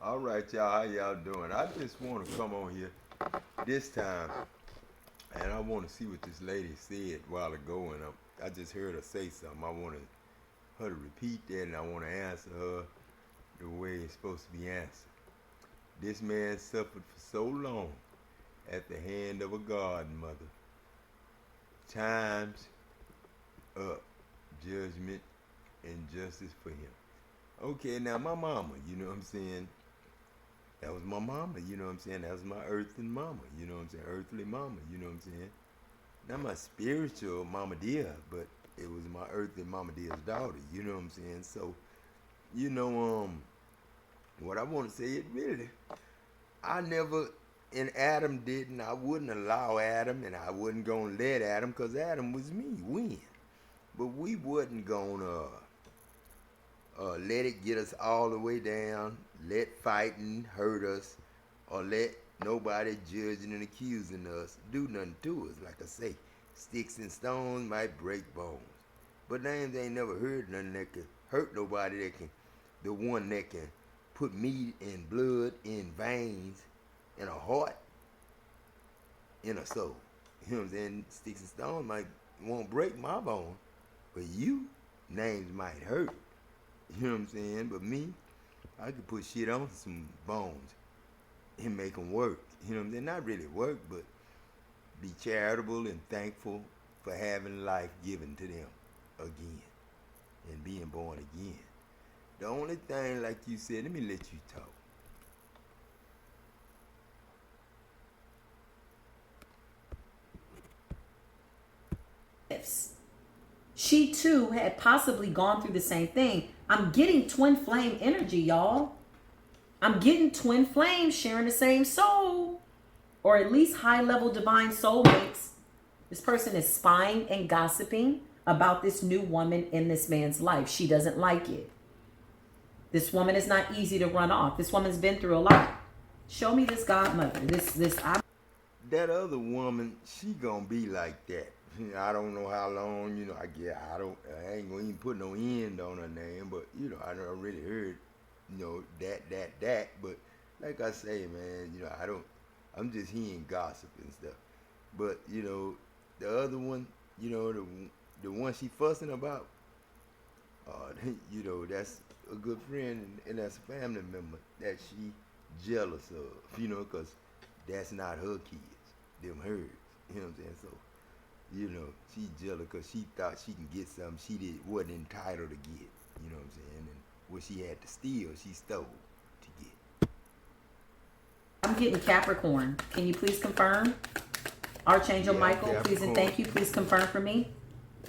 All right, y'all. How y'all doing? I just want to come on here this time, and I want to see what this lady said a while ago, and I just heard her say something. I want her to repeat that, and I want to answer her the way it's supposed to be answered. This man suffered for so long at the hand of a garden mother. Time's up. Judgment and justice for him. Okay, now my mama, you know what I'm saying? That was my mama, you know what I'm saying? That was my earthly mama, you know what I'm saying? Earthly mama, you know what I'm saying? Not my spiritual mama dear, but it was my earthly mama dear's daughter, you know what I'm saying? So, you know, what I want to say is really, I never, and Adam didn't, I wouldn't allow Adam, and I wasn't going to let Adam, because Adam was me, win. But we wasn't going to let it get us all the way down, let fighting hurt us, or let nobody judging and accusing us do nothing to us. Like I say, sticks and stones might break bones. But names ain't never heard nothing that can hurt nobody the one that can put meat and blood in veins, in a heart, in a soul. You know what I'm saying? Sticks and stones won't break my bone, but you, names might hurt. You know what I'm saying? But me, I could put shit on some bones and make them work. You know what I'm saying? Not really work, but be charitable and thankful for having life given to them again and being born again. The only thing, like you said, let me let you talk. She too had possibly gone through the same thing. I'm getting twin flame energy, y'all. I'm getting twin flames sharing the same soul, or at least high level divine soulmates. This person is spying and gossiping about this new woman in this man's life. She doesn't like it. This woman is not easy to run off. This woman's been through a lot. Show me this godmother. That other woman, she gonna be like that. I don't know how long, I ain't gonna even put no end on her name, but, I don't really heard, that, but like I say, man, I'm just hearing gossip and stuff, but, the other one, the one she fussing about, that's a good friend and that's a family member that she jealous of, because that's not her kids, them hers, you know what I'm saying, so. She jealous because she thought she can get something she wasn't entitled to get. You know what I'm saying? And what she had to steal, she stole to get. I'm getting Capricorn. Can you please confirm? Archangel Michael, please and thank you. Please confirm for me.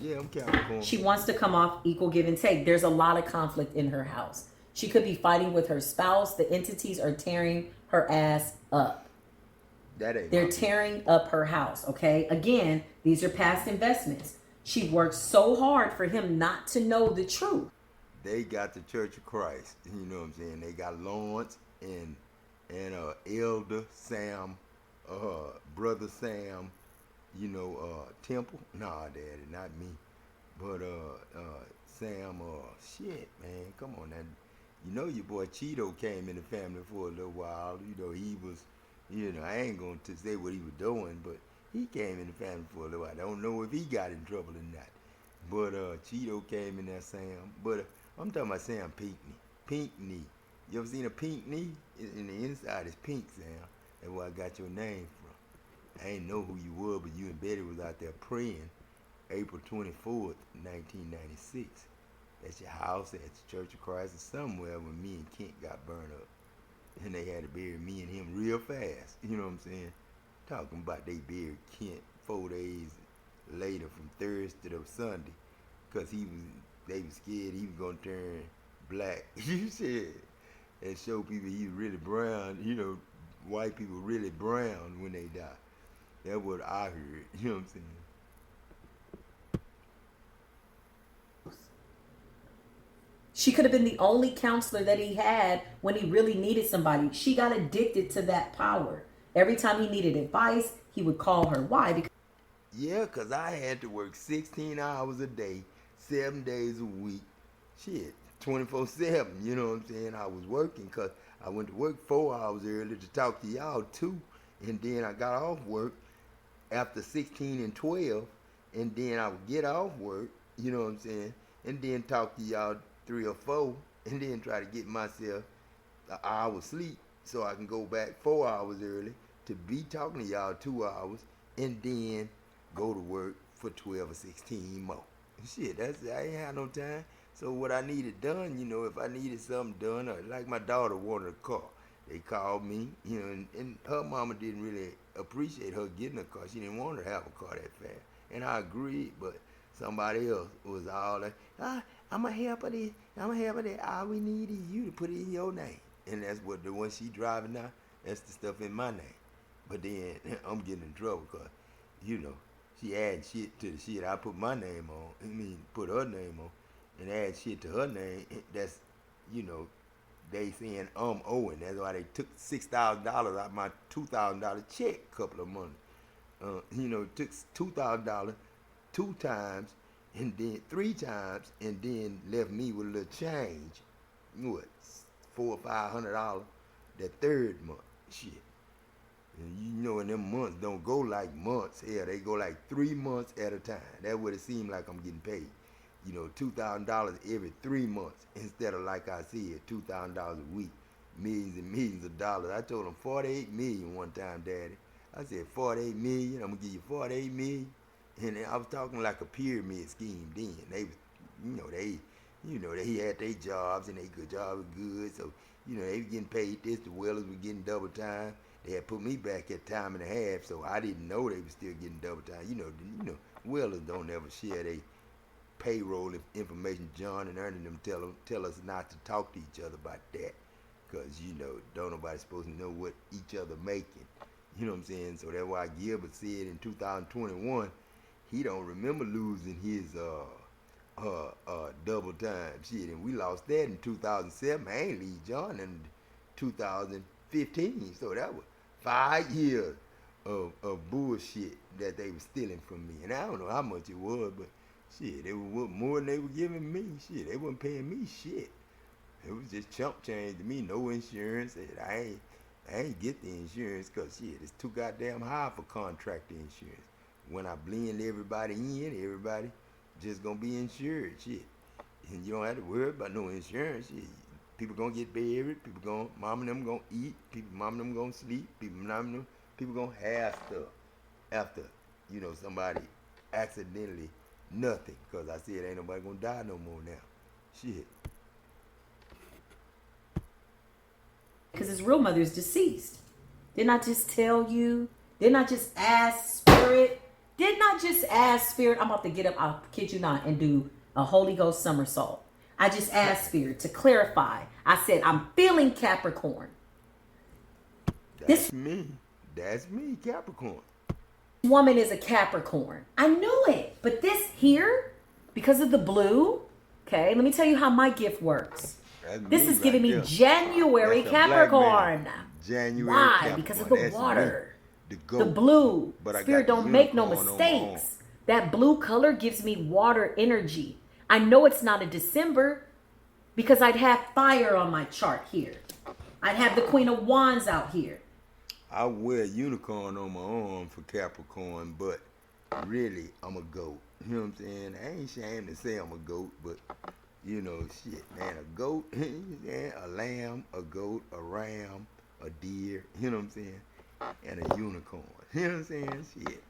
Yeah, I'm Capricorn. She wants to come off equal give and take. There's a lot of conflict in her house. She could be fighting with her spouse. The entities are tearing her ass up. They're tearing up her house, okay? Again, these are past investments. She worked so hard for him not to know the truth. They got the Church of Christ, you know what I'm saying? They got Lawrence and Elder Sam, Brother Sam, Temple. Nah, Daddy, not me. But Sam, shit, man, come on now. Your boy Cheeto came in the family for a little while. He was... I ain't going to say what he was doing, but he came in the family for a little while. I don't know if he got in trouble or not. But Cheeto came in there, Sam. But I'm talking about Sam Pinkney. Pinkney. You ever seen a pink knee? In the inside is pink, Sam. That's where I got your name from. I ain't know who you were, but you and Betty was out there praying April 24th, 1996. At your house, at the Church of Christ, or somewhere when me and Kent got burned up. And they had to bury me and him real fast. You know what I'm saying? Talking about they buried Kent 4 days later from Thursday to Sunday. Because they was scared he was going to turn black. You said. And show people he was really brown. White people really brown when they die. That's what I heard. You know what I'm saying? She could have been the only counselor that he had when he really needed somebody. She got addicted to that power. Every time he needed advice, he would call her. Why? Because I had to work 16 hours a day, 7 days a week. Shit, 24/7. You know what I'm saying? I was working because I went to work 4 hours early to talk to y'all too, and then I got off work after 16 and 12, and then I would get off work. You know what I'm saying? And then talk to y'all 3 or 4, and then try to get myself an hour sleep so I can go back 4 hours early to be talking to y'all 2 hours, and then go to work for 12 or 16 more. Shit, I ain't had no time. So what I needed done, if I needed something done, or like my daughter wanted a car, they called me, and her mama didn't really appreciate her getting a car. She didn't want her to have a car that fast. And I agreed, but somebody else was all like, I'm a help of this, I'm a help of that. All we need is you to put it in your name. And that's what the one she driving now, that's the stuff in my name. But then I'm getting in trouble because, she add shit to the shit I put my name on. Put her name on and add shit to her name. That's, they saying I'm owing. That's why they took $6,000 out my $2,000 check a couple of months. Took $2,000 2 times and then 3 times and then left me with a little change. What, $400 or $500 that third month. Shit. And and them months don't go like months. Hell, they go like 3 months at a time. That's what it seems like I'm getting paid. $2,000 every 3 months instead of, like I said, $2,000 a week. Millions and millions of dollars. I told them 48 million one time, Daddy. I said 48 million. I'm gonna give you 48 million. And I was talking like a pyramid scheme then. They was, they had their jobs and their good job was good. So, they were getting paid this. The Wellers were getting double time. They had put me back at time and a half, so I didn't know they were still getting double time. Wellers don't ever share their payroll information. John and Ernie them tell us not to talk to each other about that, because don't nobody supposed to know what each other making. You know what I'm saying? So that's why Gilbert said in 2021 he don't remember losing his double time shit, and we lost that in 2007. I ain't leave John in 2015, so that was 5 years of bullshit that they were stealing from me. And I don't know how much it was, but shit, it was more than they were giving me. Shit, they wasn't paying me shit. It was just chump change to me, no insurance. And I ain't get the insurance because shit, it's too goddamn high for contractor insurance. When I blend everybody in, everybody just gonna be insured, shit. And you don't have to worry about no insurance, shit. People gonna get buried, mom and them gonna eat, mom and them gonna sleep, people gonna have stuff after, somebody accidentally nothing. Cause I said ain't nobody gonna die no more now. Shit. Because his real mother is deceased. Didn't I just tell you? Didn't I just ask Spirit? Didn't I just ask Spirit? I'm about to get up, I'll kid you not, and do a Holy Ghost somersault. I just asked Spirit to clarify. I said, I'm feeling Capricorn. That's me, Capricorn. Woman is a Capricorn. I knew it. But this here, because of the blue, okay, let me tell you how my gift works. This is giving me January Capricorn. January Why? Capricorn. Because of the water. The blue. But Spirit don't make no mistakes. That blue color gives me water energy. I know it's not a December because I'd have fire on my chart here. I'd have the Queen of Wands out here. I wear a unicorn on my arm for Capricorn, but really, I'm a goat. You know what I'm saying? I ain't ashamed to say I'm a goat, but, shit, man, a goat, a lamb, a goat, a ram, a deer, you know what I'm saying? And a unicorn, you know what I'm saying? Shit.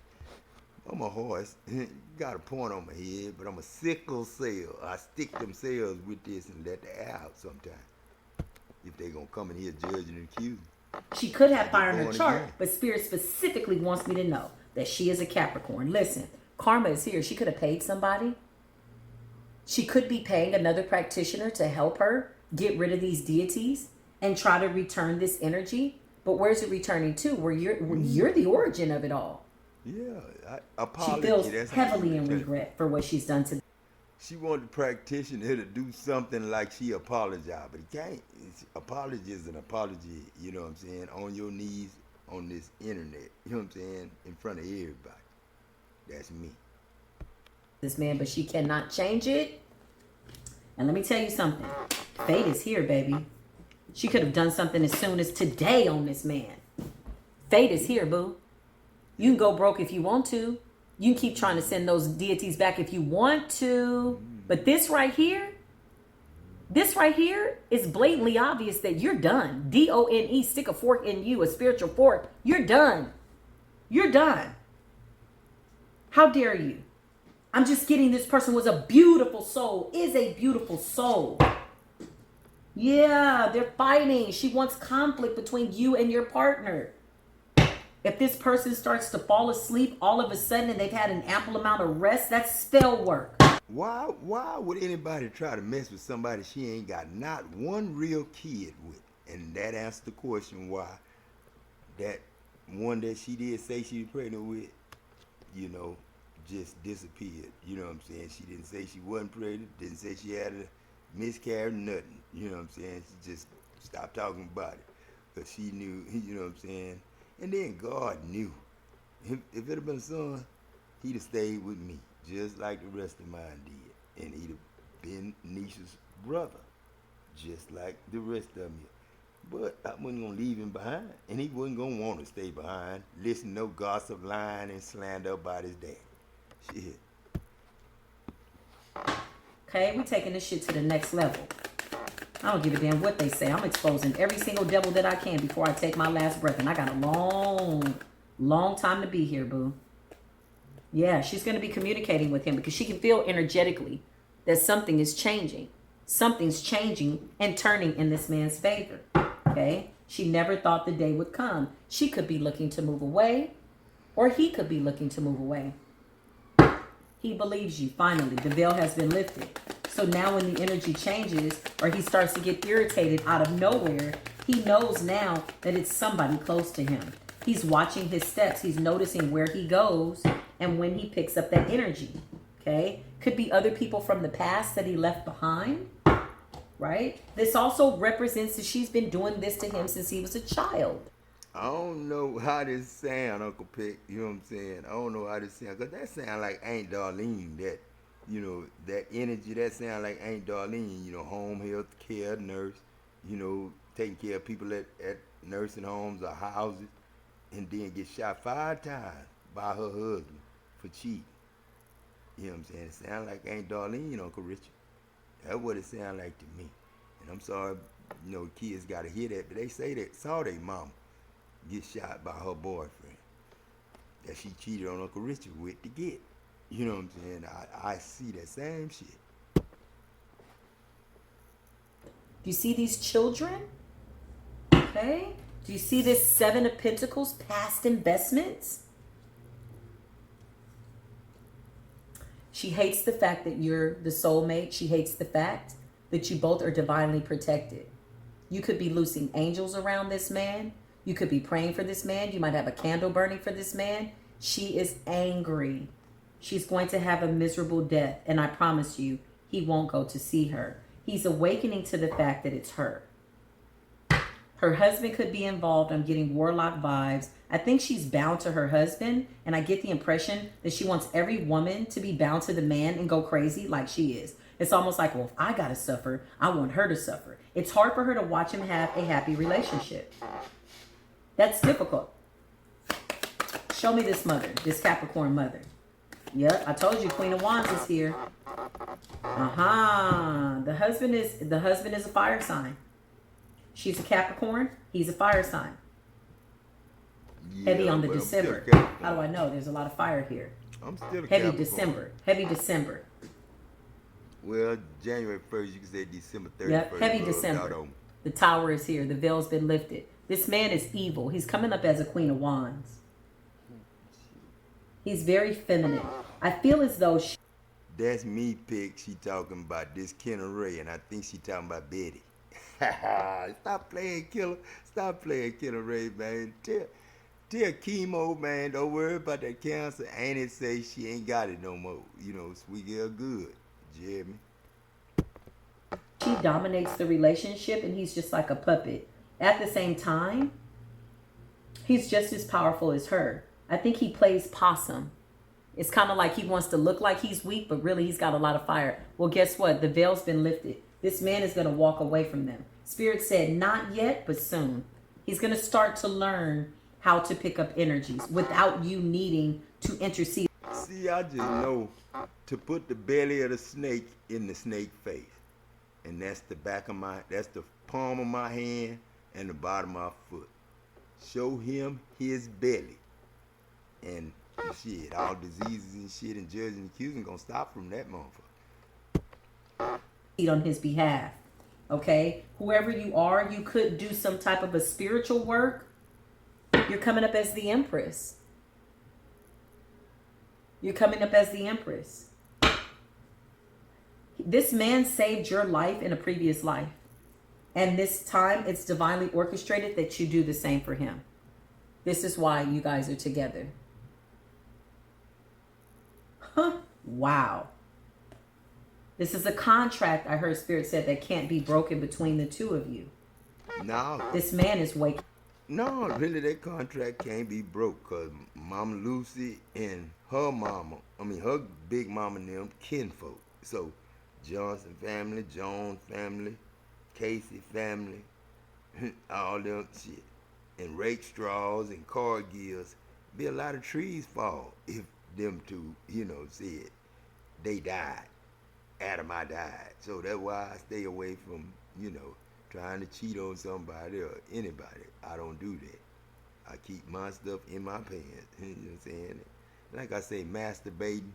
I'm a horse, got a point on my head, but I'm a sickle cell. I stick them cells with this and let the air out sometime. If they gonna come in here judging and accusing. She could have fire in her chart, but Spirit specifically wants me to know that she is a Capricorn. Listen, karma is here. She could have paid somebody. She could be paying another practitioner to help her get rid of these deities and try to return this energy. But where's it returning to? Where you're the origin of it all. Yeah, apology. She feels heavily in regret for what she's done to them. She wanted the practitioner to do something like she apologized, but he can't. Apology is an apology, you know what I'm saying, on your knees on this internet, you know what I'm saying, in front of everybody. That's me. This man, but she cannot change it. And let me tell you something. Fate is here, baby. She could have done something as soon as today on this man. Fate is here, boo. You can go broke if you want to. You can keep trying to send those deities back if you want to. But this right here is blatantly obvious that you're done. D-O-N-E, stick a fork in you, a spiritual fork. You're done. You're done. How dare you? I'm just getting this person was a beautiful soul, is a beautiful soul. Yeah, they're fighting. She wants conflict between you and your partner. If this person starts to fall asleep all of a sudden and they've had an ample amount of rest, that's spell work. Why would anybody try to mess with somebody she ain't got not one real kid with? And that answers the question why that one that she did say she was pregnant with, you know, just disappeared. You know what I'm saying? She didn't say she wasn't pregnant, didn't say she had a miscarriage, nothing. You know what I'm saying? She just stopped talking about it. But she knew, you know what I'm saying? And then God knew. If it had been a son, he'd have stayed with me, just like the rest of mine did. And he'd have been Nisha's brother, just like the rest of them. But I wasn't going to leave him behind. And he wasn't going to want to stay behind, listen to no gossip, lying, and slander about his dad. Shit. Okay, we taking this shit to the next level. I don't give a damn what they say. I'm exposing every single devil that I can before I take my last breath. And I got a long time to be here, boo. Yeah, she's going to be communicating with him because she can feel energetically that something is changing. Something's changing and turning in this man's favor. Okay? She never thought the day would come. She could be looking to move away, or he could be looking to move away. He believes you. Finally, the veil has been lifted. So now when the energy changes or he starts to get irritated out of nowhere, he knows now that it's somebody close to him. He's watching his steps. He's noticing where he goes and when he picks up that energy. Okay? Could be other people from the past that he left behind. Right? This also represents that she's been doing this to him since he was a child. I don't know how this sound, Uncle Peck. You know what I'm saying? I don't know how this sound. Because that sound like Aunt Darlene. That, you know, that energy, that sound like Aunt Darlene. You know, home health care nurse. You know, taking care of people at nursing homes or houses. And then get shot 5 times by her husband for cheating. You know what I'm saying? It sound like Aunt Darlene, Uncle Richard. That's what it sound like to me. And I'm sorry, you know, kids got to hear that. But they say that saw their mama get shot by her boyfriend that she cheated on Uncle Richard with to get. You know what I'm saying? I see that same shit. Do you see these children? Okay. Do you see this 7 of Pentacles, past investments? She hates the fact that you're the soulmate. She hates the fact that you both are divinely protected. You could be loosing angels around this man. You could be praying for this man. You might have a candle burning for this man. She is angry. She's going to have a miserable death. And I promise you, he won't go to see her. He's awakening to the fact that it's her. Her husband could be involved. I'm getting warlock vibes. I think she's bound to her husband. And I get the impression that she wants every woman to be bound to the man and go crazy like she is. It's almost like, well, if I got to suffer, I want her to suffer. It's hard for her to watch him have a happy relationship. That's difficult. Show me this mother, this Capricorn mother. Yep, I told you Queen of Wands is here. The husband is a fire sign. She's a Capricorn, he's a fire sign. Yeah, heavy on the December. How do I know? There's a lot of fire here. I'm still a heavy Capricorn. December. Heavy December. Well, January 1st, you can say December 31st. Yep, heavy December. The tower is here. The veil's been lifted. This man is evil. He's coming up as a Queen of Wands. He's very feminine. I feel as though That's me, Peck. She talking about this Kenna Ray, and I think she talking about Betty. Stop playing killer. Stop playing Kenna Ray, man. Tell chemo, man, don't worry about that cancer. Ain't it say she ain't got it no more. You know, sweet girl good. Jeremy. She dominates the relationship, and he's just like a puppet. At the same time, he's just as powerful as her. I think he plays possum. It's kind of like he wants to look like he's weak, but really he's got a lot of fire. Well, guess what? The veil's been lifted. This man is going to walk away from them. Spirit said, not yet, but soon. He's going to start to learn how to pick up energies without you needing to intercede. See, I just know to put the belly of the snake in the snake face. And that's the that's the palm of my hand and the bottom of my foot. Show him his belly. And shit, all diseases and shit and judging and accusing gonna stop from that motherfucker. On his behalf. Okay? Whoever you are, you could do some type of a spiritual work. You're coming up as the Empress. You're coming up as the Empress. This man saved your life in a previous life. And this time it's divinely orchestrated that you do the same for him. This is why you guys are together. Huh? Wow. This is a contract, I heard Spirit said, that can't be broken between the two of you. No. This man is waking. No, really, that contract can't be broke because Mama Lucy and her mama, her big mama and them kinfolk. So, Johnson family, Jones family, Casey family, all them shit. And rake straws and car gears. Be a lot of trees fall if them two, said they died. Adam, I died. So that's why I stay away from, trying to cheat on somebody or anybody. I don't do that. I keep my stuff in my pants. You know what I'm saying? Like I say, masturbating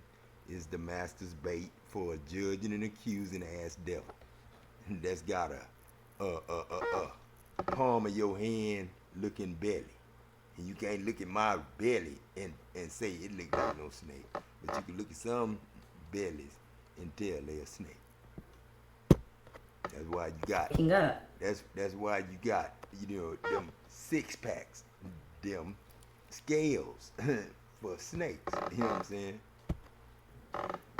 is the master's bait for a judging and accusing ass devil. That's got a palm of your hand looking belly. And you can't look at my belly and say it look like no snake. But you can look at some bellies and tell they're a snake. That's why you got that's why you got them 6-packs, them scales for snakes. You know what I'm saying?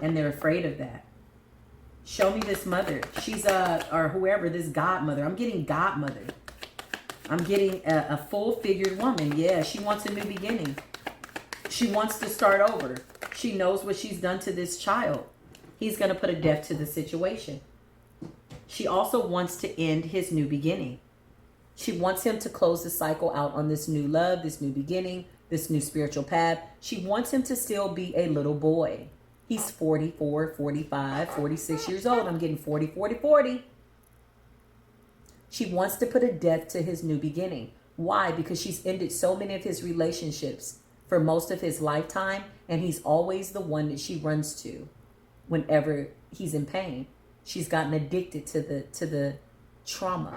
And they're afraid of that. Show me this mother. She's or whoever, this godmother. I'm getting godmother. I'm getting a full-figured woman. Yeah, she wants a new beginning. She wants to start over. She knows what she's done to this child. He's going to put a death to the situation. She also wants to end his new beginning. She wants him to close the cycle out on this new love, this new beginning, this new spiritual path. She wants him to still be a little boy. He's 44, 45, 46 years old. I'm getting 40, 40, 40. She wants to put a death to his new beginning. Why? Because she's ended so many of his relationships for most of his lifetime, and he's always the one that she runs to whenever he's in pain. She's gotten addicted to the trauma.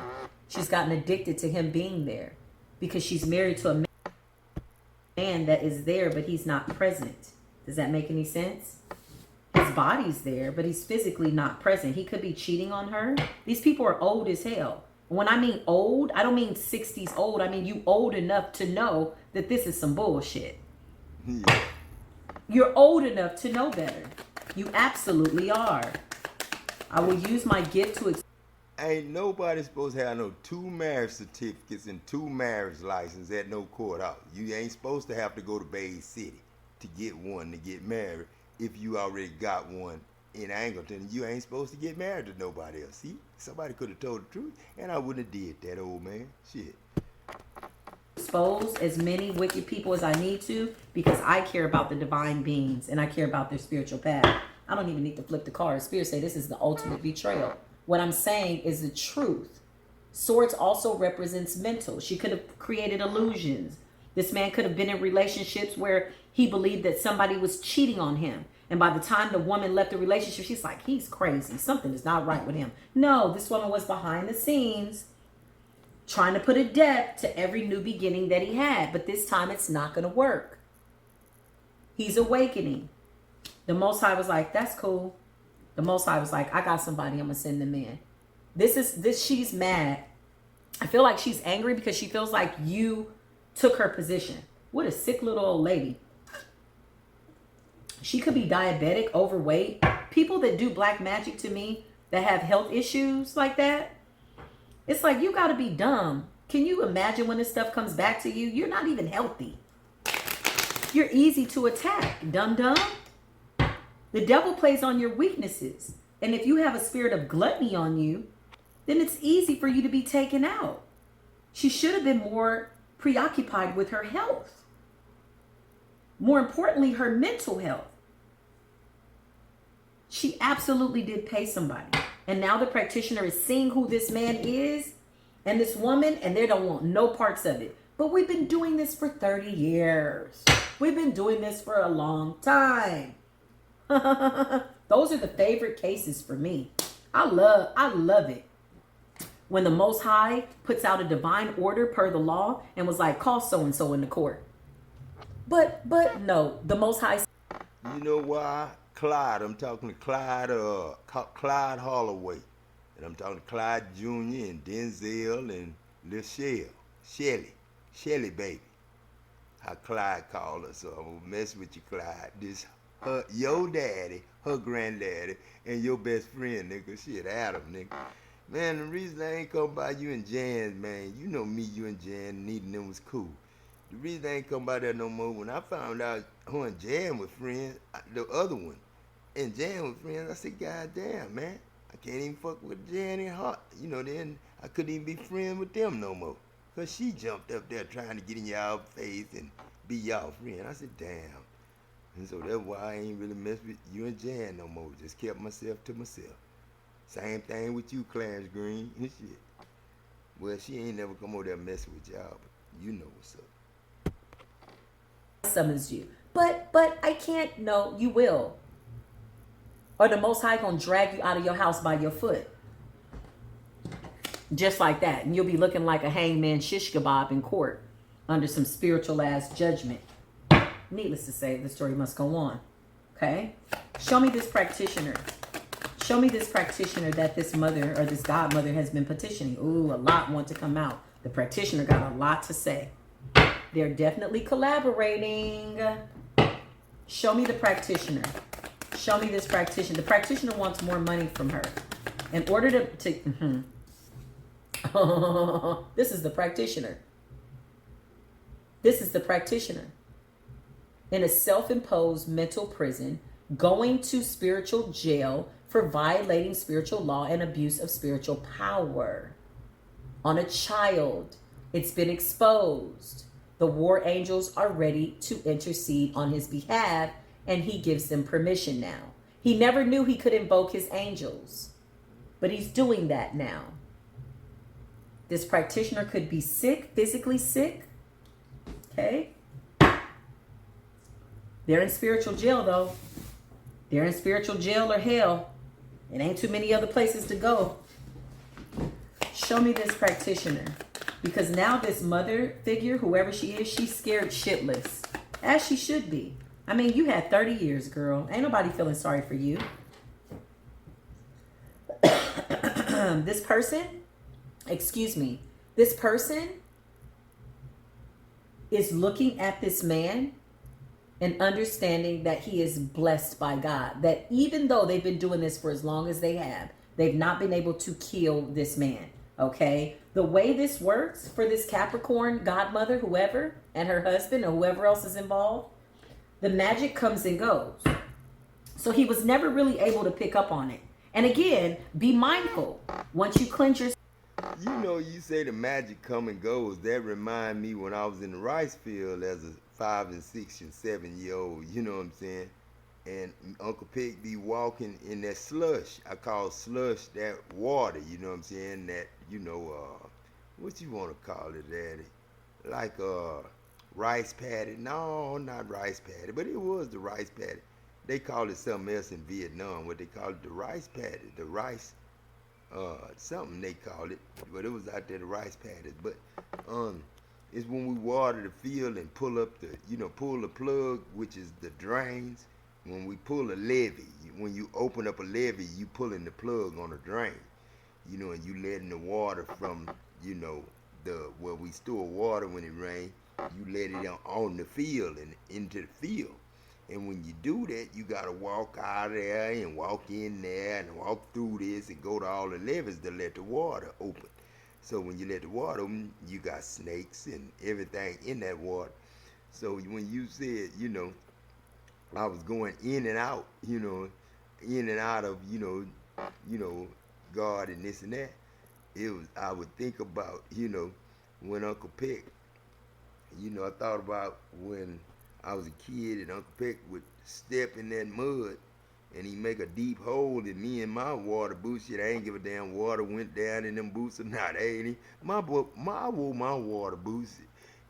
She's gotten addicted to him being there because she's married to a man that is there, but he's not present. Does that make any sense? His body's there, but he's physically not present. He could be cheating on her. These people are old as hell. When I mean old, I don't mean 60s old. I mean you old enough to know that this is some bullshit. Yeah. You're old enough to know better. You absolutely are. I will use my gift to Ain't nobody supposed to have no 2 marriage certificates and 2 marriage licenses at no courthouse. You ain't supposed to have to go to Bay City to get one to get married. If you already got one in Angleton, you ain't supposed to get married to nobody else. See, somebody could have told the truth, and I wouldn't have did that, old man. Shit. expose as many wicked people as I need to because I care about the divine beings and I care about their spiritual path. I don't even need to flip the card. Spirit say this is the ultimate betrayal. What I'm saying is the truth. Swords also represents mental. She could have created illusions. This man could have been in relationships where he believed that somebody was cheating on him. And by the time the woman left the relationship, she's like, he's crazy. Something is not right with him. No, this woman was behind the scenes trying to put a death to every new beginning that he had. But this time it's not going to work. He's awakening. The Most High was like, that's cool. The Most High was like, I got somebody. I'm going to send them in. She's mad. I feel like she's angry because she feels like you took her position. What a sick little old lady. She could be diabetic, overweight. People that do black magic to me that have health issues like that, it's like you got to be dumb. Can you imagine when this stuff comes back to you? You're not even healthy. You're easy to attack. Dumb. The devil plays on your weaknesses. And if you have a spirit of gluttony on you, then it's easy for you to be taken out. She should have been more preoccupied with her health. More importantly, her mental health. She absolutely did pay somebody. And now the practitioner is seeing who this man is and this woman, and they don't want no parts of it. But we've been doing this for 30 years. We've been doing this for a long time. Those are the favorite cases for me. I love it. When the Most High puts out a divine order per the law and was like, call so-and-so in the court. But no, the Most High. You know why? Clyde, I'm talking to Clyde Holloway. And I'm talking to Clyde Jr. and Denzel and Lil Shelly baby. How Clyde called her, so I'm gonna mess with you, Clyde. This your daddy, her granddaddy, and your best friend, nigga. Shit, Adam, nigga. Man, the reason I ain't come by you and Jan, man, you know me, you and Jan, needing them was cool. The reason I ain't come by there no more, when I found out her and Jan was friends, the other one, and Jan was friends, I said, God damn, man, I can't even fuck with Jan and her. You know, then I couldn't even be friends with them no more. Because she jumped up there trying to get in y'all face and be y'all friend. I said, damn. And so that's why I ain't really mess with you and Jan no more. Just kept myself to myself. Same thing with you, Clarence Green and shit. Well, she ain't never come over there messing with y'all, but you know what's up. Summons you. But I can't. No, you will. Or the Most High gonna drag you out of your house by your foot. Just like that. And you'll be looking like a hangman shish kebab in court under some spiritual ass judgment. Needless to say, the story must go on. Okay? Show me this practitioner. Show me this practitioner that this mother or this godmother has been petitioning. Ooh, a lot want to come out. The practitioner got a lot to say. They're definitely collaborating. Show me the practitioner. Show me this practitioner. The practitioner wants more money from her. In order to this is the practitioner. This is the practitioner. In a self-imposed mental prison, going to spiritual jail for violating spiritual law and abuse of spiritual power. On a child, it's been exposed. The war angels are ready to intercede on his behalf, and he gives them permission now. He never knew he could invoke his angels, but he's doing that now. This practitioner could be sick, physically sick. Okay? They're in spiritual jail, though. They're in spiritual jail or hell. It ain't too many other places to go. Show me this practitioner. Because now this mother figure, whoever she is, she's scared shitless. As she should be. I mean, you had 30 years, girl. Ain't nobody feeling sorry for you. This person is looking at this man and understanding that he is blessed by God. That even though they've been doing this for as long as they have, they've not been able to kill this man. Okay? The way this works for this Capricorn godmother, whoever, and her husband or whoever else is involved, the magic comes and goes. So he was never really able to pick up on it. And again, be mindful. Once you cleanse your... You know, you say the magic come and goes. That remind me when I was in the rice field as a 5 and 6 and 7-year-old. You know what I'm saying? And Uncle Peck be walking in that slush. I call slush that water. You know what I'm saying? That, you know, what you want to call it, Daddy? Like rice paddy. No, not rice paddy, but it was the rice paddy. They call it something else in Vietnam. What they call it, the rice paddy, the rice. Something they called it, but it was out there, the rice paddies. But it's when we water the field and pull up the, pull the plug, which is the drains. When we pull a levee, when you open up a levee, you pulling the plug on a drain, and you letting the water from, where we store water when it rains, you let it on the field and into the field. And when you do that, you got to walk out of there and walk in there and walk through this and go to all the levers to let the water open. So when you let the water open, you got snakes and everything in that water. So when you said, I was going in and out, in and out of, you know, God and this and that. It was I would think about, when Uncle Peck, I thought about when I was a kid and Uncle Peck would step in that mud and he make a deep hole in me in my water boots. Shit, I ain't give a damn water went down in them boots or not. Ain't he? I wore my water boots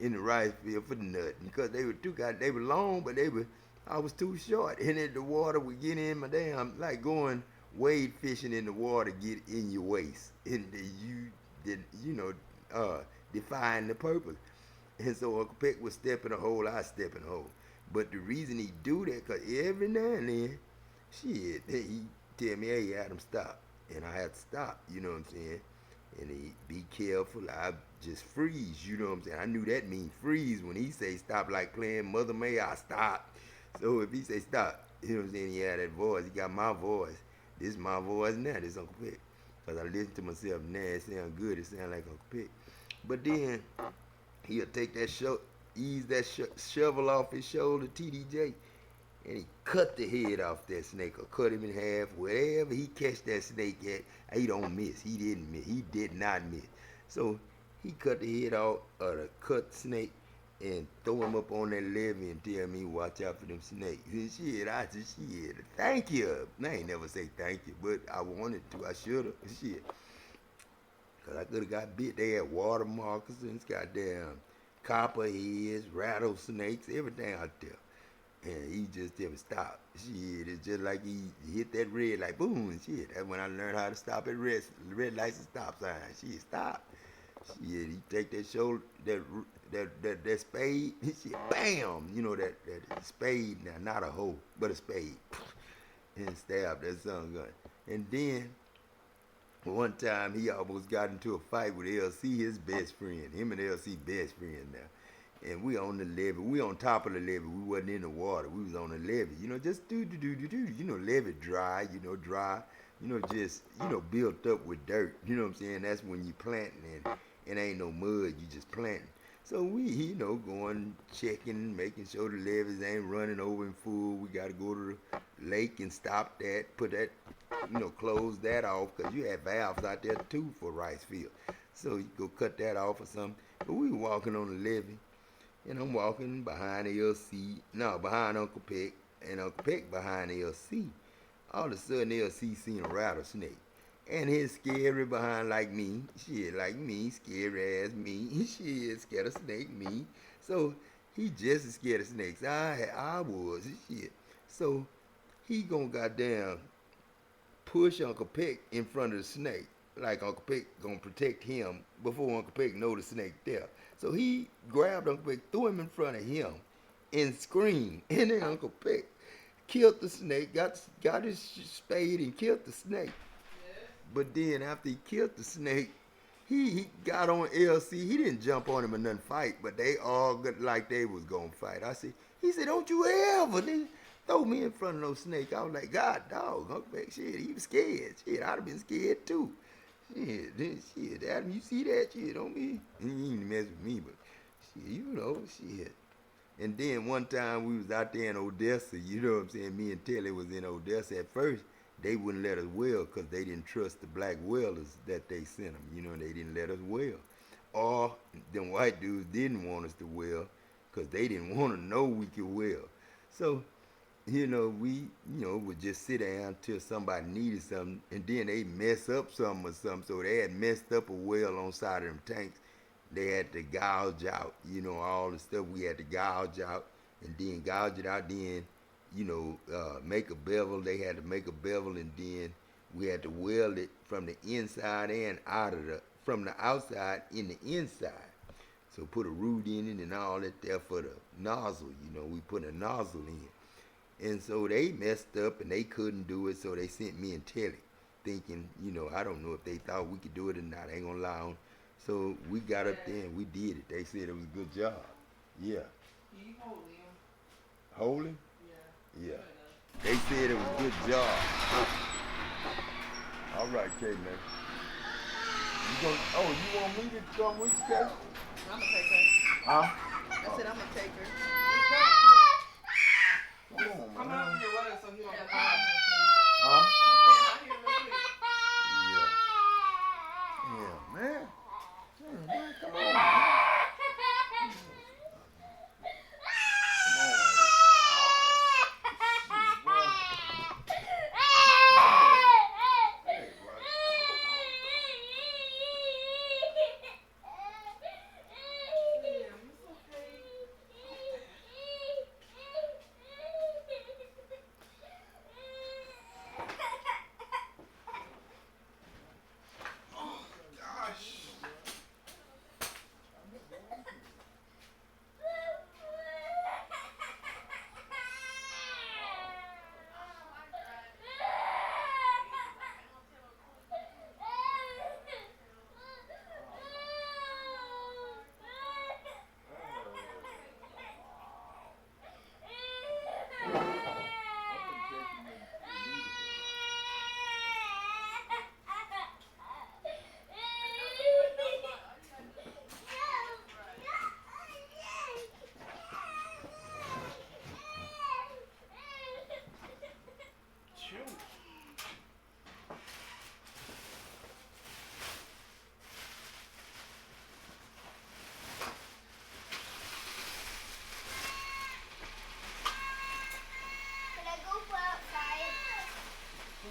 in the rice field for nothing because they were they were long, but I was too short, and then the water would get in my damn like going wade fishing in the water get in your waist, and you did define the purpose. And so Uncle Peck would step in a hole, I step in a hole. But the reason he do that, cause every now and then, shit, he tell me, hey Adam, stop, and I had to stop. You know what I'm saying? And he be careful. I just freeze. You know what I'm saying? I knew that mean freeze when he say stop, like playing Mother May I stop. So if he say stop, you know what I'm saying? He had that voice. He got my voice. This is my voice now. This is Uncle Peck. Cause I listen to myself now. It sound good. It sound like Uncle Peck. But then he'll take that ease that shovel off his shoulder, TDJ, and he cut the head off that snake or cut him in half. Wherever he catch that snake at, he don't miss. He didn't miss. He did not miss. So he cut the head off of the cut snake and throw him up on that levee and tell me watch out for them snakes. And shit, I just shit, thank you. I ain't never say thank you, but I wanted to. I should have. Shit. Cause I could have got bit. They had water moccasins, goddamn copperheads, rattlesnakes, everything out there. And he just tell me stop. Shit, it's just like he hit that red light, boom, and shit. That's when I learned how to stop at red lights and stop signs. Shit, stop. Shit, he take that shoulder, that spade, shit, bam, that spade now, not a hoe, but a spade, and stab that son gun. And then one time he almost got into a fight with LC, his best friend. Him and LC best friend now. And we on the levee. We on top of the levee. We wasn't in the water. We was on the levee. Just do. Levee dry, dry. Just, built up with dirt. You know what I'm saying? That's when you planting and it ain't no mud. You just planting. So we, going, checking, making sure the levees ain't running over and full. We got to go to the lake and stop that, put that, close that off because you have valves out there too for rice field. So you go cut that off or something. But we were walking on the levee, and I'm walking behind behind Uncle Peck, and Uncle Peck behind LC. All of a sudden LC seen a rattlesnake. And he's scary behind like me. Shit, like me, scary ass me. Shit, scared of snake me. So he just as scared of snakes. I was. Shit. So he gonna goddamn push Uncle Peck in front of the snake. Like Uncle Peck gonna protect him before Uncle Peck know the snake there. So he grabbed Uncle Peck, threw him in front of him, and screamed. And then Uncle Peck killed the snake, got his spade and killed the snake. But then after he killed the snake, he got on LC. He didn't jump on him or nothing fight, but they all got like they was gonna fight. He said, don't you ever throw me in front of no snake. I was like, God dog, Uncle Peck, shit, he was scared. Shit, I'd have been scared too. Shit, Adam, you see that shit on me? He ain't mess with me, but shit, shit. And then one time we was out there in Odessa, you know what I'm saying? Me and Telly was in Odessa at first. They wouldn't let us well because they didn't trust the black whalers that they sent them. They didn't let us well. Or them white dudes didn't want us to well because they didn't want to know we could well. So, we, would just sit down till somebody needed something, and then they mess up something or something. So they had messed up a well on side of them tanks. They had to gouge out, all the stuff we had to gouge out, and then gouge it out, then make a bevel. They had to make a bevel, and then we had to weld it from the inside and from the outside in the inside. So put a root in it and all that there for the nozzle. We put a nozzle in. And so they messed up and they couldn't do it, so they sent me and Telly, thinking, I don't know if they thought we could do it or not. I ain't gonna lie on. So we got up there and we did it. They said it was a good job. Yeah. You hold him. Hold him? Yeah. They said it was a good job. All right, Kay, man. You want me to come with you, Kay? I'm gonna take her. Huh? I said I'm gonna take her. Come on, man. Oh, you on the phone? Huh? He's standing out here real quick. Yeah. Yeah, man. Man, come on.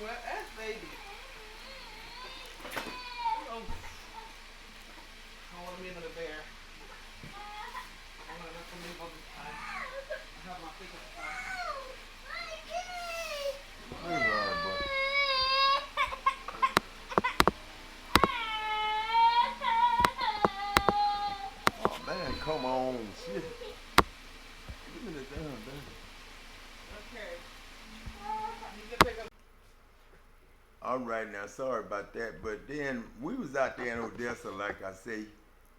Well, that's baby. Oh. I want to be another bear. I want to leave on this side. I have my feet on the side. That's all right, boy. Oh, man, come on. Shit. Give me the damn thing. Okay. You can pick up. All right, now, sorry about that. But then we was out there in Odessa, like I say,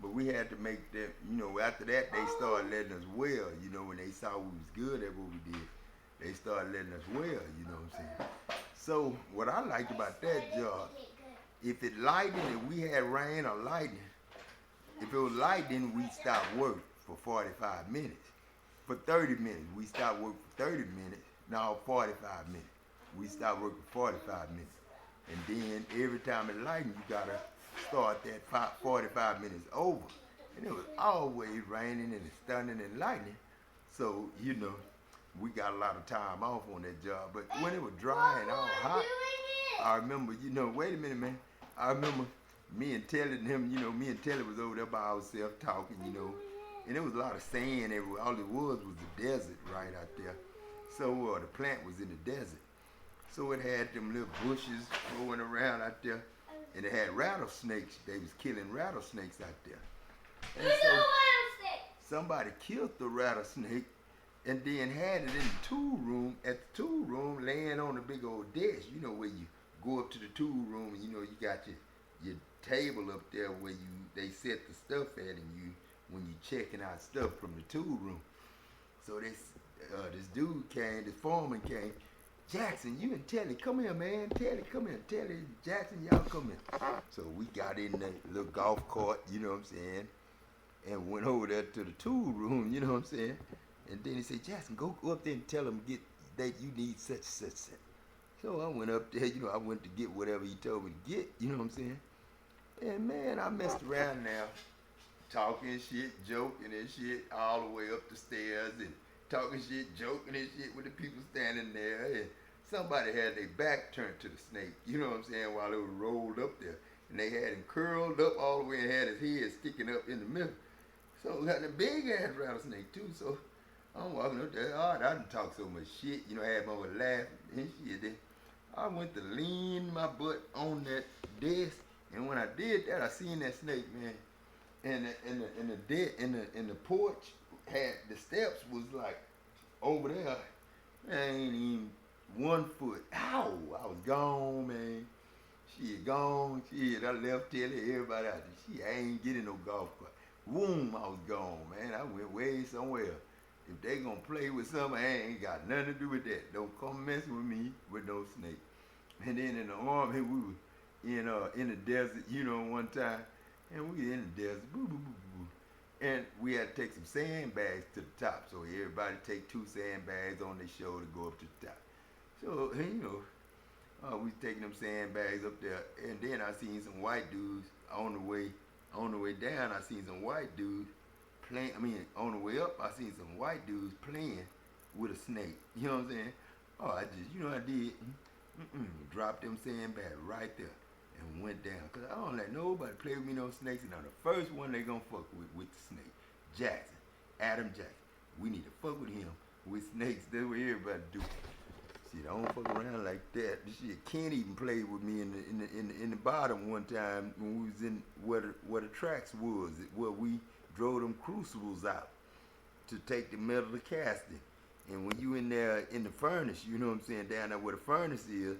but we had to make that, after that, they started letting us well, when they saw we was good at what we did, they started letting us well, you know what I'm saying? So, what I liked about that job, if it lightened and we had rain or lightning, if it was lightning, we stopped work for 45 minutes. For 30 minutes, we stopped work for 30 minutes, no, 45 minutes. We stopped work for 45 minutes. And then every time it lightened, you gotta start that 45 minutes over. And it was always raining and stunning and lightning. So, we got a lot of time off on that job. But when it was dry and all hot, I remember, wait a minute, man. I remember me and Telly and him, me and Telly was over there by ourselves talking, and there was a lot of sand everywhere. All it was the desert right out there. So the plant was in the desert. So it had them little bushes growing around out there, and it had rattlesnakes. They was killing rattlesnakes out there. And so somebody killed the rattlesnake and then had it in the tool room, at the tool room, laying on a big old desk, where you go up to the tool room and, you got your table up there where they set the stuff at, and when you checking out stuff from the tool room. So this dude came, this foreman came. Jackson, you and Telly, come here, man. Telly, come here. Telly, Jackson, y'all come here. So we got in the little golf cart, you know what I'm saying, and went over there to the tool room, you know what I'm saying. And then he said, Jackson, go up there and tell them that you need such. So I went up there, I went to get whatever he told me to get, you know what I'm saying. And man, I messed around now, talking shit, joking and shit, all the way up the stairs, and talking shit, joking and shit with the people standing there, and somebody had their back turned to the snake, you know what I'm saying, while it was rolled up there. And they had him curled up all the way and had his head sticking up in the middle. So we got the big ass rattlesnake too, so I'm walking up there, I done talk so much shit, I had my little laugh and shit. Then I went to lean my butt on that desk, and when I did that, I seen that snake, man. And the porch had the steps was like over there. Man, ain't even 1 foot. Ow! I was gone, man. She had gone. Shit, I left Telly, everybody out there. I ain't getting no golf cart. Boom, I was gone, man. I went way somewhere. If they gonna play with something, I ain't got nothing to do with that. Don't come messing with me with no snake. And then in the army, we were in the desert, one time, and we were in the desert, boo, boo, boo, boo. And we had to take some sandbags to the top. So everybody take 2 sandbags on their shoulder to go up to the top. So, we was taking them sandbags up there, and then I seen some white dudes on the way down. I seen some white dudes playing. I mean, on the way up, I seen some white dudes playing with a snake. You know what I'm saying? Oh, I just, I did. Dropped them sandbags right there and went down. Cause I don't let nobody play with me no snakes. And now the first one they gonna fuck with the snake, Jackson, Adam Jackson. We need to fuck with him with snakes. That's what everybody do. Shit, I don't fuck around like that. Shit, Ken even played with me in the bottom one time when we was in where the tracks was, where we drove them crucibles out to take the metal to casting. And when you in there in the furnace, you know what I'm saying, down there where the furnace is,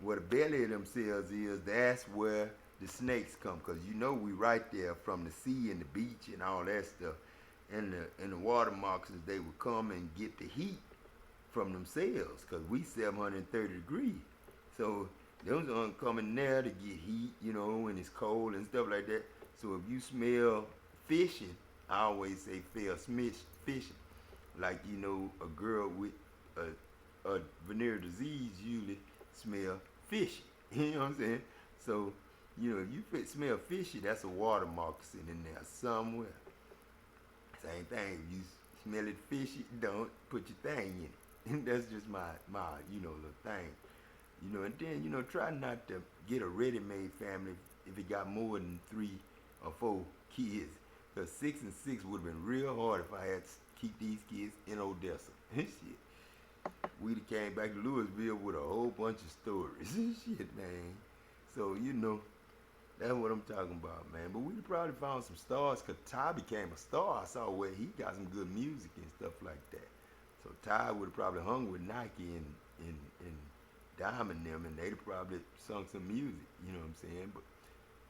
where the belly of them cells is, that's where the snakes come. Cause we right there from the sea and the beach and all that stuff. And the water moccasins, they would come and get the heat from themselves, cause we 730 degrees. So those are coming there to get heat, when it's cold and stuff like that. So if you smell fishing, I always say fishing. Like a girl with a venereal disease usually smell fishy. You know what I'm saying? So if you smell fishy, that's a water moccasin in there somewhere. Same thing. If you smell it fishy, don't put your thing in it. That's just my little thing. And then, try not to get a ready-made family if you got more than 3 or 4 kids. Because 6 and 6 would have been real hard if I had to keep these kids in Odessa. Shit. We'd have came back to Louisville with a whole bunch of stories. Shit, man. So, that's what I'm talking about, man. But we'd probably found some stars, because Ty became a star. I saw where he got some good music and stuff like that. So Ty would have probably hung with Nike and Diamond them, and they'd have probably sung some music, you know what I'm saying? But,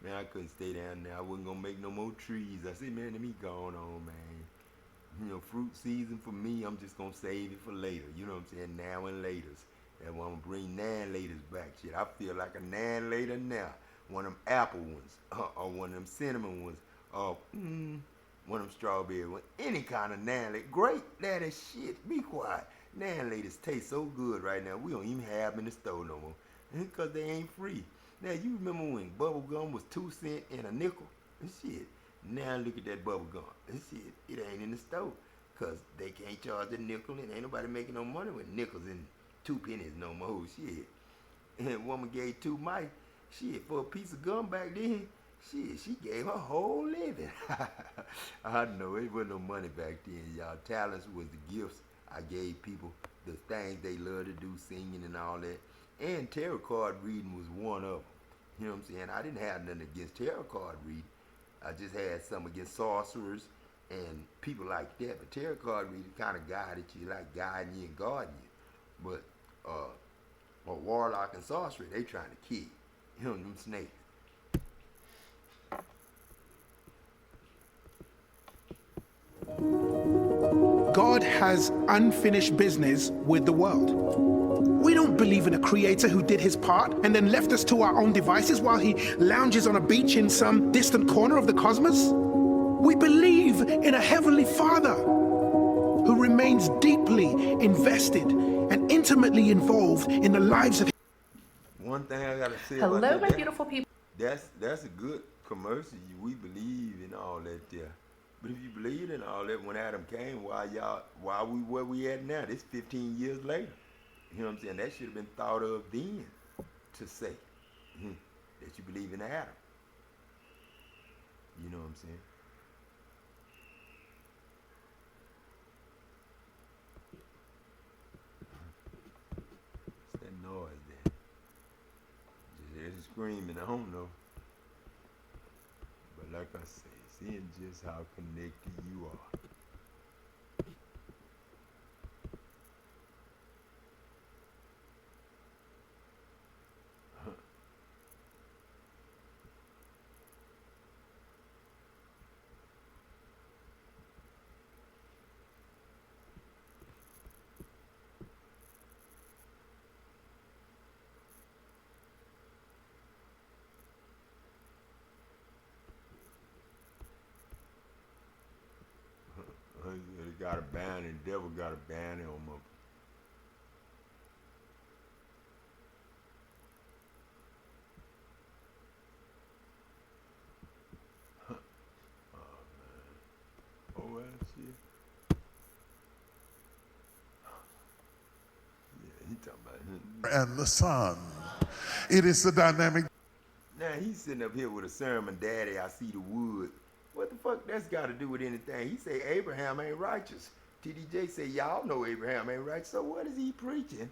man, I couldn't stay down there. I wasn't going to make no more trees. I said, man, let me go on, man. Fruit season for me, I'm just going to save it for later. You know what I'm saying? Now and laters. That's why I'm going to bring nan laters back. Shit, I feel like a nan later now. One of them apple ones, or one of them cinnamon ones, or one of them strawberry ones. Any kind of nan later. Great, that is shit. Be quiet. Nan laters taste so good right now. We don't even have them in the store no more. Because they ain't free. Now, you remember when bubble gum was 2 cents and a nickel? Shit. Now look at that bubble gum. Shit, it ain't in the store. Because they can't charge a nickel, and ain't nobody making no money with nickels and 2 pennies no more. Shit. And a woman gave 2 mice. Shit, for a piece of gum back then, shit, she gave her whole living. I know, it wasn't no money back then, y'all. Talents was the gifts I gave people, the things they love to do, singing and all that. And tarot card reading was one of them. You know what I'm saying? I didn't have nothing against tarot card reading. I just had something against sorcerers and people like that. But tarot card reading kind of guided you, like guiding you and guarding you. But a warlock and sorcery, they trying to kill you. You know, them snakes. God has unfinished business with the world. We don't believe in a creator who did his part and then left us to our own devices while he lounges on a beach in some distant corner of the cosmos. We believe in a heavenly Father who remains deeply invested and intimately involved in the lives of. One thing I gotta say Hello, about my that, beautiful people. that's a good commercial. We believe in all that there. But if you believe in all that, when Adam came, why we where we at now? This 15 years later. You know what I'm saying? That should have been thought of then to say that you believe in Adam. You know what I'm saying? What's that noise there? There's screaming, I don't know. But like I say, seeing just how connected you are. They got a ban, and the devil got a ban on them. here? Yeah, he talking about him. And the Son. It is the dynamic. Now he's sitting up here with a sermon, Daddy, I see the wood. What the fuck that's got to do with anything? He say Abraham ain't righteous. TDJ say y'all know Abraham ain't righteous. So what is he preaching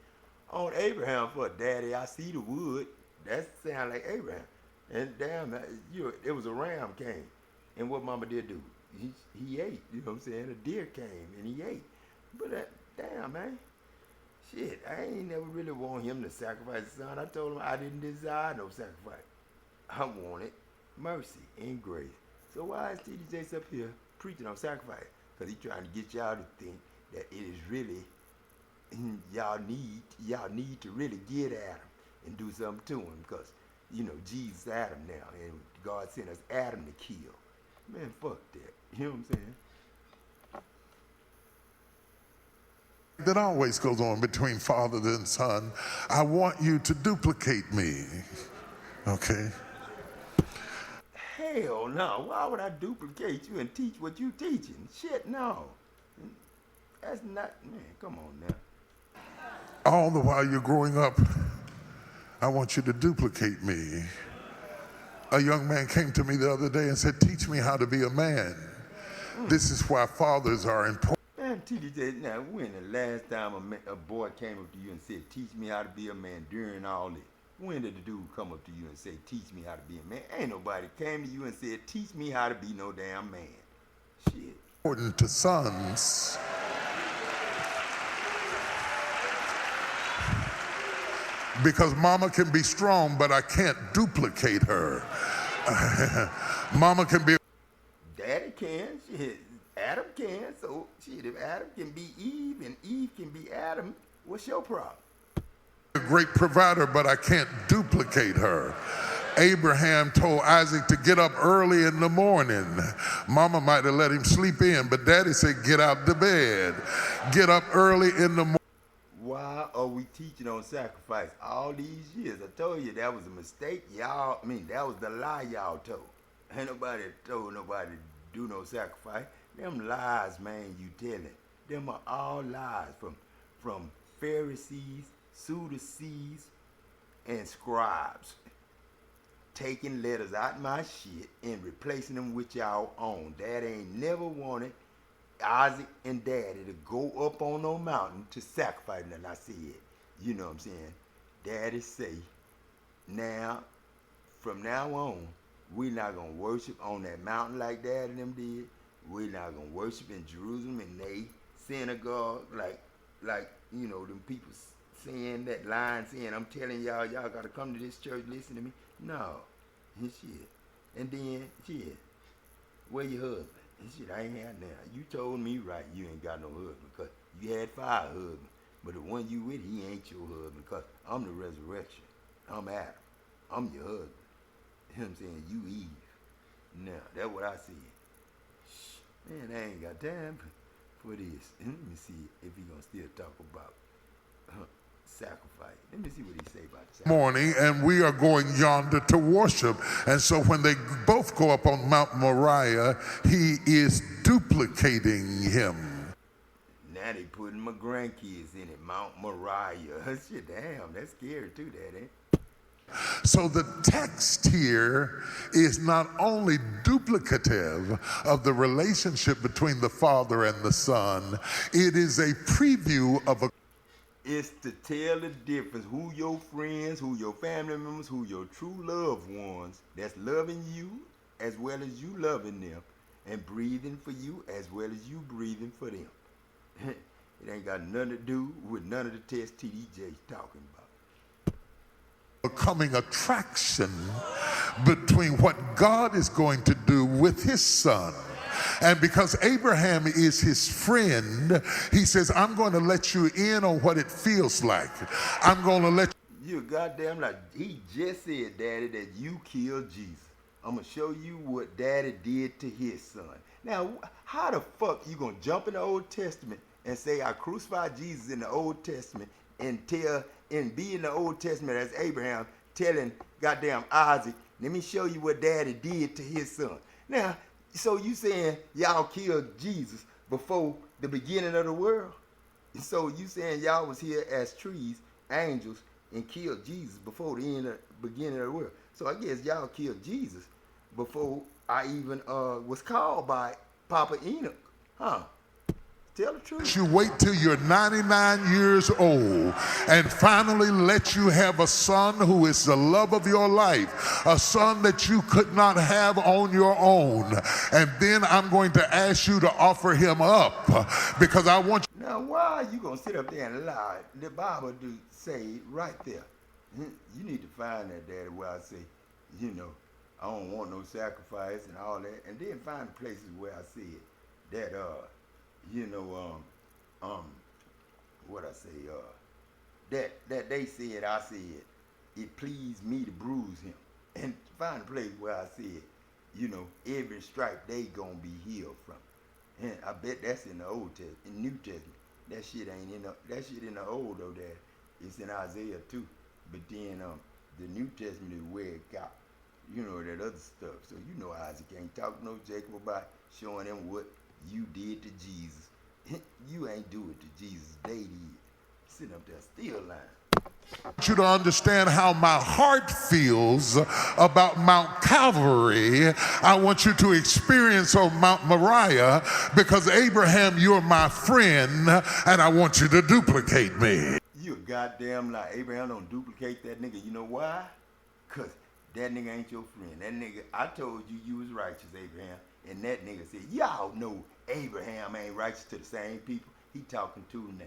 on Abraham for? Daddy, I see the wood. That sound like Abraham. And damn, it was a ram came. And what mama did do? He ate. You know what I'm saying? A deer came and he ate. But damn, man. Shit, I ain't never really want him to sacrifice his son. I told him I didn't desire no sacrifice. I wanted mercy and grace. So why is TDJ up here preaching on sacrifice? Because he's trying to get y'all to think that it is really, y'all need to really get at him and do something to him. Because, you know, Jesus Adam now, and God sent us Adam to kill. Man, fuck that. You know what I'm saying? That always goes on between father and son. I want you to duplicate me. Okay? Hell no. Why would I duplicate you and teach what you teaching? Shit, no. That's not, man, come on now. All the while you're growing up, I want you to duplicate me. A young man came to me the other day and said, teach me how to be a man. This is why fathers are important. Man, TDJ, now when the last time a boy came up to you and said, teach me how to be a man during all this? When did the dude come up to you and say, teach me how to be a man? Ain't nobody came to you and said, teach me how to be no damn man. Shit. Important to sons. Because mama can be strong, but I can't duplicate her. Mama can be... Daddy can, shit. Adam can, so shit, if Adam can be Eve and Eve can be Adam, what's your problem? A great provider, but I can't duplicate her. Abraham told Isaac to get up early in the morning. Mama might have let him sleep in, but daddy said get out to bed. Get up early in the morning. Why are we teaching on sacrifice all these years? I told you that was a mistake. That was the lie y'all told. Ain't nobody told nobody to do no sacrifice. Them lies, man, you telling. Them are all lies from Pharisees, Sadducees, and scribes. Taking letters out my shit and replacing them with y'all own. Dad ain't never wanted Isaac and Daddy to go up on no mountain to sacrifice. And I said, you know what I'm saying? Daddy say, now, from now on, we're not going to worship on that mountain like Daddy and them did. We're not going to worship in Jerusalem in they synagogue like, you know, them people saying that line saying, I'm telling y'all got to come to this church, listen to me. No. And shit. And then, shit, where your husband? And shit, I ain't had now. You told me right, you ain't got no husband because you had 5 husbands. But the one you with, he ain't your husband because I'm the resurrection. I'm Adam. I'm your husband. You know what I'm saying? You Eve. Now, that's what I said. Man, I ain't got time for this. Let me see if he gonna still talk about sacrifice. Let me see what he say about the sacrifice. Morning, and we are going yonder to worship. And so when they both go up on Mount Moriah, he is duplicating him. Now they putting my grandkids in it, Mount Moriah. Shit, damn, that's scary too, that ain't. So the text here is not only duplicative of the relationship between the Father and the Son, it is a preview of a... It's to tell the difference who your friends, who your family members, who your true loved ones that's loving you as well as you loving them and breathing for you as well as you breathing for them. It ain't got nothing to do with none of the tests TDJ's talking about. Coming attraction between what God is going to do with his son. And because Abraham is his friend, he says, I'm going to let you in on what it feels like. I'm going to let you goddamn like he just said, Daddy, that you killed Jesus. I'm going to show you what Daddy did to his son. Now, how the fuck you going to jump in the Old Testament and say I crucified Jesus in the Old Testament and be in the Old Testament as Abraham telling goddamn Isaac, let me show you what Daddy did to his son. Now, so you saying y'all killed Jesus before the beginning of the world. And so you saying y'all was here as trees, angels, and killed Jesus before the beginning of the world. So I guess y'all killed Jesus before I even was called by Papa Enoch. Huh? Tell the truth. You wait till you're 99 years old and finally let you have a son who is the love of your life, a son that you could not have on your own. And then I'm going to ask you to offer him up because I want you. Now, why are you going to sit up there and lie? The Bible do say right there. You need to find that, Daddy, where I say, you know, I don't want no sacrifice and all that. And then find the places where I said that, you know, what I say, that they said, I said, it pleased me to bruise him. And find a place where I said, you know, every stripe they gonna be healed from. And I bet that's in the Old Testament, in New Testament. That shit ain't in that shit in the Old though. That it's in Isaiah too. But then the New Testament is where it got, you know, that other stuff. So you know Isaac ain't talking no Jacob about showing them what you did to Jesus. You ain't do it to Jesus. They did. Sitting up there still lying. I want you to understand how my heart feels about Mount Calvary. I want you to experience on Mount Moriah because Abraham, you're my friend, and I want you to duplicate me. You a goddamn lie. Abraham don't duplicate that nigga. You know why? Because that nigga ain't your friend. That nigga, I told you you was righteous, Abraham. And that nigga said, y'all know Abraham ain't righteous to the same people he talking to now.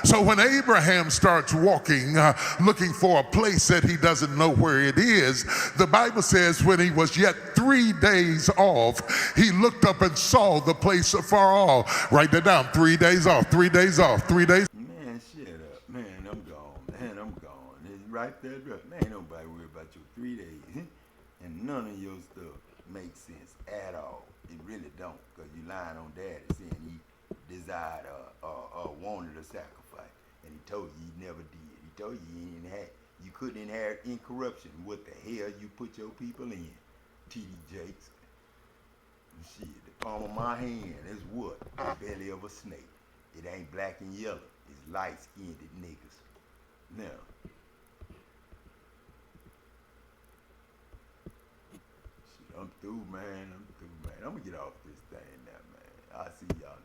So when Abraham starts walking, looking for a place that he doesn't know where it is, the Bible says when he was yet 3 days off, he looked up and saw the place afar off. Write that down. 3 days off, 3 days off, 3 days. Man, shut up. Man, I'm gone. Man, I'm gone. It's right there. Man, ain't nobody worry about your 3 days. And none of your stuff makes sense at all. It really don't, because you lying on Daddy saying he desired wanted a sacrifice, and he told you he never did. He told you you couldn't inherit incorruption. What the hell you put your people in, T.D. Jakes? Shit, the palm of my hand is what? The belly of a snake. It ain't black and yellow. It's light-skinned niggas. Now, shit, I'm through, man. I'm gonna get off this thing now, man. I'll see y'all.